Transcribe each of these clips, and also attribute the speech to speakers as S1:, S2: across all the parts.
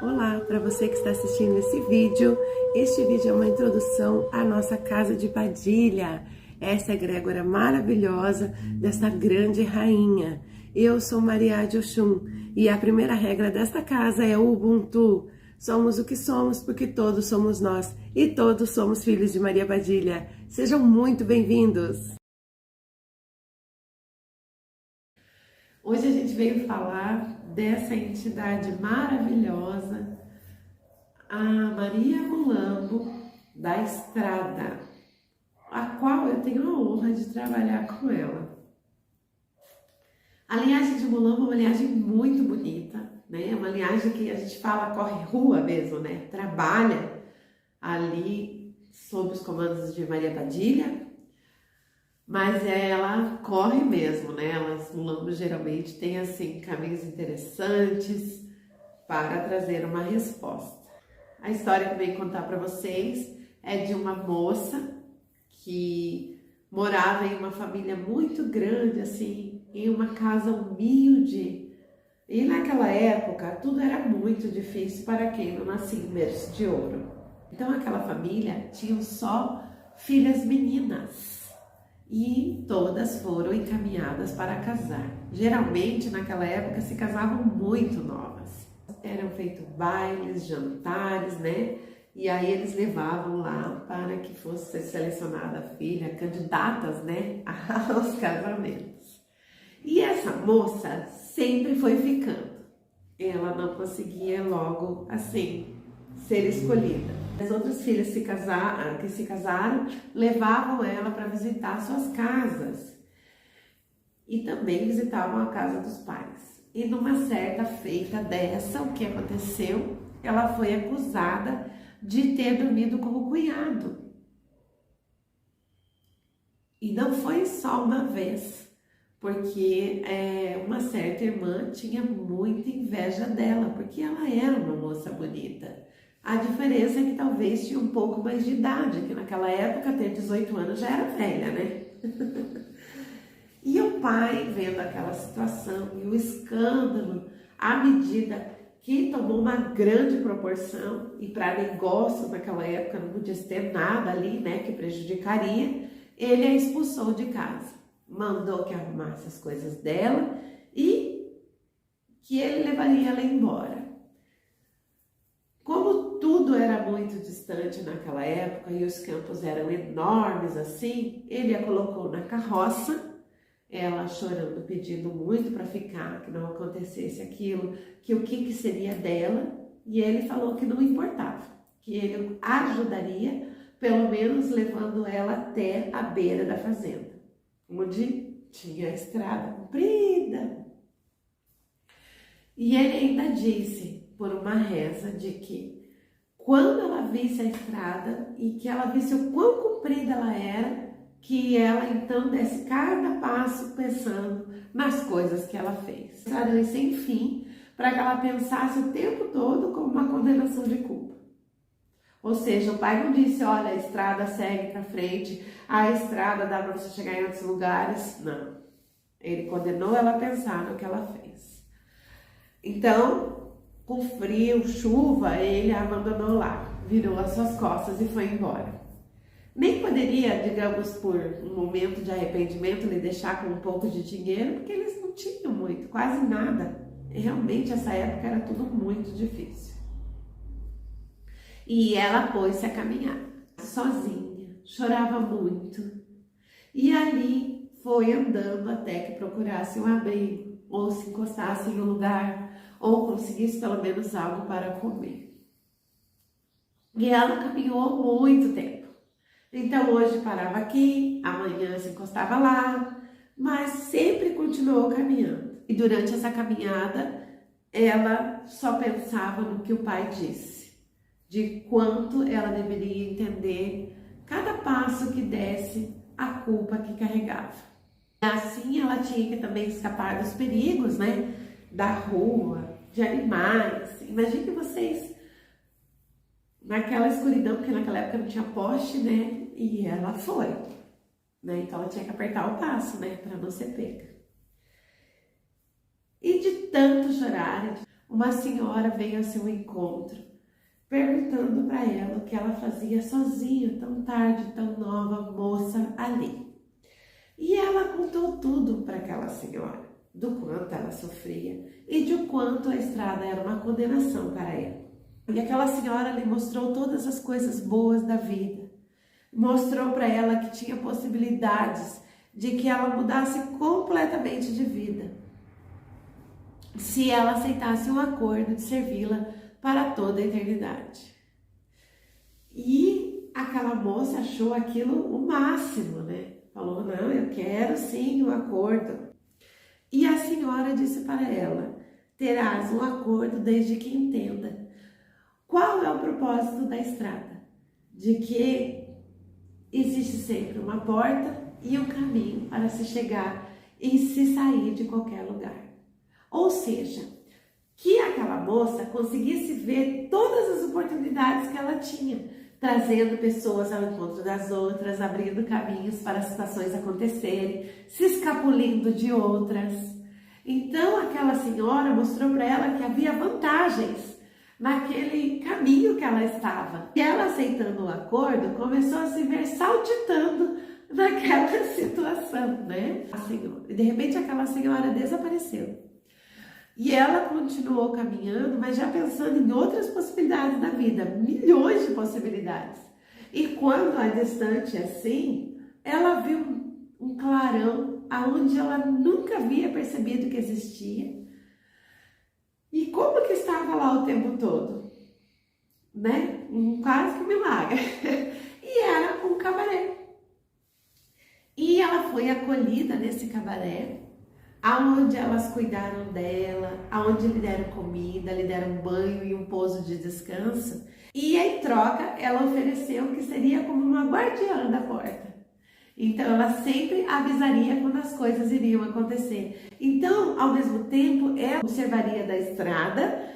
S1: Olá, para você que está assistindo esse vídeo. Este vídeo é uma introdução à nossa casa de Padilha. Essa egrégora maravilhosa desta grande rainha. Eu sou Maria de Oxum e a primeira regra desta casa é o Ubuntu. Somos o que somos porque todos somos nós e todos somos filhos de Maria Padilha. Sejam muito bem-vindos! Hoje a gente veio falar dessa entidade maravilhosa, a Maria Mulambo da Estrada, a qual eu tenho a honra de trabalhar com ela. A linhagem de Mulambo é uma linhagem muito bonita, né? É uma linhagem que a gente fala corre rua mesmo, né? Trabalha ali sob os comandos de Maria Padilha, mas ela corre mesmo, né? Elas, Mulambo, geralmente tem assim caminhos interessantes para trazer uma resposta. A história que eu venho contar para vocês é de uma moça que morava em uma família muito grande, assim, em uma casa humilde. E naquela época tudo era muito difícil para quem não nascia em berço de ouro. Então aquela família tinha só filhas meninas e todas foram encaminhadas para casar. Geralmente naquela época se casavam muito novas. Eram feitos bailes, jantares, né? E aí eles levavam lá para que fosse selecionada a filha, candidatas, né, aos casamentos. E essa moça sempre foi ficando. Ela não conseguia logo, assim, ser escolhida. As outras filhas que se casaram levavam ela para visitar suas casas. E também visitavam a casa dos pais. E numa certa feita dessa, o que aconteceu? Ela foi acusada de ter dormido com o cunhado. E não foi só uma vez, porque uma certa irmã tinha muita inveja dela, porque ela era uma moça bonita. A diferença é que talvez tinha um pouco mais de idade, que naquela época ter 18 anos já era velha, né? E o pai, vendo aquela situação e o escândalo, à medida que tomou uma grande proporção, e para negócio naquela época não podia ter nada ali, né, que prejudicaria, ele a expulsou de casa. Mandou que arrumasse as coisas dela e que ele levaria ela embora. Como tudo era muito distante naquela época e os campos eram enormes assim, ele a colocou na carroça, ela chorando, pedindo muito para ficar, que não acontecesse aquilo, que o que seria dela, e ele falou que não importava, que ele ajudaria, pelo menos levando ela até a beira da fazenda, onde tinha a estrada comprida. E ele ainda disse, por uma reza, de que quando ela visse a estrada e que ela visse o quão comprida ela era, que ela então desse cada passo pensando nas coisas que ela fez. Estrada sem fim, para que ela pensasse o tempo todo como uma condenação de culpa. Ou seja, o pai não disse, olha, a estrada segue para frente, a estrada dá para você chegar em outros lugares. Não. Ele condenou ela a pensar no que ela fez. Então, com frio, chuva, ele a abandonou lá, virou as suas costas e foi embora. Nem poderia, digamos, por um momento de arrependimento, lhe deixar com um pouco de dinheiro, porque eles não tinham muito, quase nada. Realmente, essa época era tudo muito difícil. E ela pôs-se a caminhar, sozinha, chorava muito. E ali foi andando até que procurasse um abrigo, ou se encostasse em um lugar, ou conseguisse pelo menos algo para comer. E ela caminhou muito tempo. Então hoje parava aqui, amanhã se encostava lá, mas sempre continuou caminhando. E durante essa caminhada, ela só pensava no que o pai disse, de quanto ela deveria entender cada passo que desse a culpa que carregava. Assim ela tinha que também escapar dos perigos, né? Da rua, de animais. Imagine vocês naquela escuridão, porque naquela época não tinha poste, né? E ela foi, né? Então ela tinha que apertar o passo, né? Para não ser pega. E de tanto chorar, uma senhora veio ao seu encontro, perguntando para ela o que ela fazia sozinha, tão tarde, tão nova, moça ali. E ela contou tudo para aquela senhora, do quanto ela sofria e de quanto a estrada era uma condenação para ela. E aquela senhora lhe mostrou todas as coisas boas da vida, mostrou para ela que tinha possibilidades de que ela mudasse completamente de vida, se ela aceitasse um acordo de servi-la para toda a eternidade. E aquela moça achou aquilo o máximo, né? Falou, não, eu quero sim um acordo. E a senhora disse para ela, terás um acordo desde que entenda qual é o propósito da estrada, de que existe sempre uma porta e um caminho para se chegar e se sair de qualquer lugar. Ou seja, que aquela moça conseguisse ver todas as oportunidades que ela tinha, trazendo pessoas ao encontro das outras, abrindo caminhos para as situações acontecerem, se escapulindo de outras. Então aquela senhora mostrou para ela que havia vantagens naquele caminho que ela estava. E ela, aceitando o acordo, começou a se ver saltitando naquela situação, né? E de repente aquela senhora desapareceu. E ela continuou caminhando, mas já pensando em outras possibilidades da vida, milhões de possibilidades. E quando a distante assim, ela viu um clarão aonde ela nunca havia percebido que existia. E como que estava lá o tempo todo? Né? Quase que um milagre. E era um cabaré. E ela foi acolhida nesse cabaré, aonde elas cuidaram dela, aonde lhe deram comida, lhe deram banho e um pouso de descanso. E em troca, ela ofereceu que seria como uma guardiã da porta. Então, ela sempre avisaria quando as coisas iriam acontecer. Então, ao mesmo tempo, ela observaria da estrada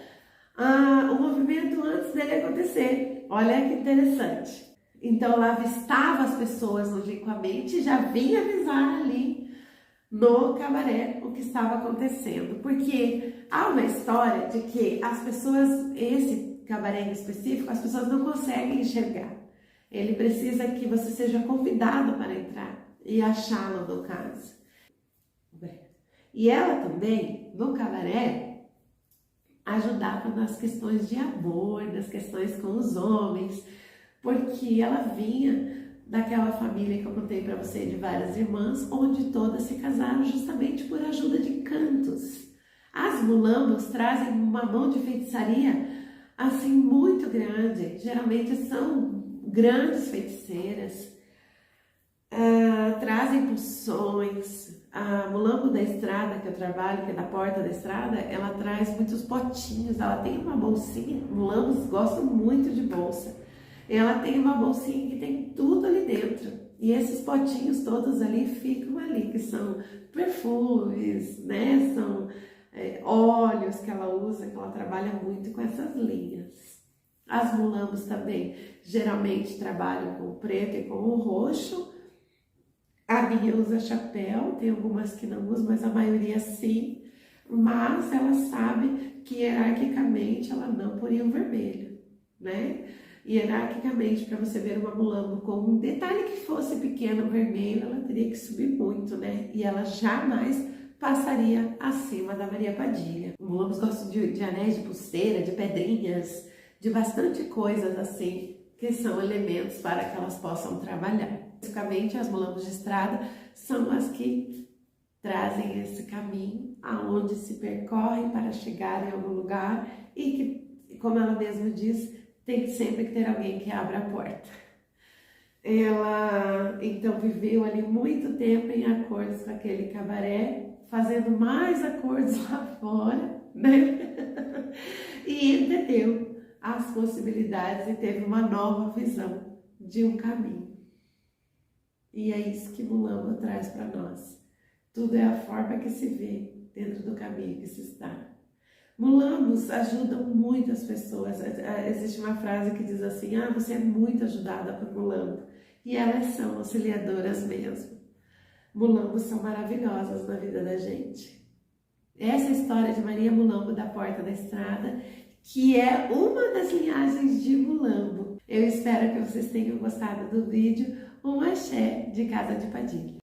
S1: o movimento antes dele acontecer. Olha que interessante. Então, ela avistava as pessoas logicamente e já vinha avisar ali no cabaré o que estava acontecendo. Porque há uma história de que as pessoas, esse cabaré em específico, as pessoas não conseguem enxergar. Ele precisa que você seja convidado para entrar e achá-lo no caso. E ela também, no cabaré, ajudava nas questões de amor, nas questões com os homens, porque ela vinha daquela família que eu contei para você de várias irmãs, onde todas se casaram justamente por ajuda de cantos. As mulambos trazem uma mão de feitiçaria assim muito grande, geralmente são grandes feiticeiras, trazem poções. A mulambo da estrada que eu trabalho, que é da porta da estrada, ela traz muitos potinhos, ela tem uma bolsinha, mulambos gostam muito de bolsa, ela tem uma bolsinha que tem tudo ali dentro, e esses potinhos todos ali ficam ali, que são perfumes, né, são óleos que ela usa, que ela trabalha muito com essas linhas. As mulambos também geralmente trabalham com o preto e com o roxo. A minha usa chapéu, tem algumas que não usam, mas a maioria sim. Mas ela sabe que hierarquicamente ela não poria o vermelho, né? Hierarquicamente, para você ver uma mulambo com um detalhe que fosse pequeno vermelho, ela teria que subir muito, né? E ela jamais passaria acima da Maria Padilha. Mulambos gostam de anéis, de pulseira, de pedrinhas, de bastante coisas assim, que são elementos para que elas possam trabalhar. Especificamente as mulambos de estrada são as que trazem esse caminho aonde se percorre para chegar em algum lugar e que, como ela mesma diz, tem sempre que ter alguém que abra a porta. Ela então viveu ali muito tempo em acordos com aquele cabaré, fazendo mais acordos lá fora, né? E entendeu as possibilidades e teve uma nova visão de um caminho. E é isso que Mulambo traz para nós. Tudo é a forma que se vê dentro do caminho que se está. Mulambos ajudam muito as pessoas. Existe uma frase que diz assim, você é muito ajudada por Mulambo. E elas são auxiliadoras mesmo. Mulambos são maravilhosas na vida da gente. essa história de Maria Mulambo da Porta da Estrada, que é uma das linhagens de Mulambo. Eu espero que vocês tenham gostado do vídeo. Um axé de Casa de Padilha.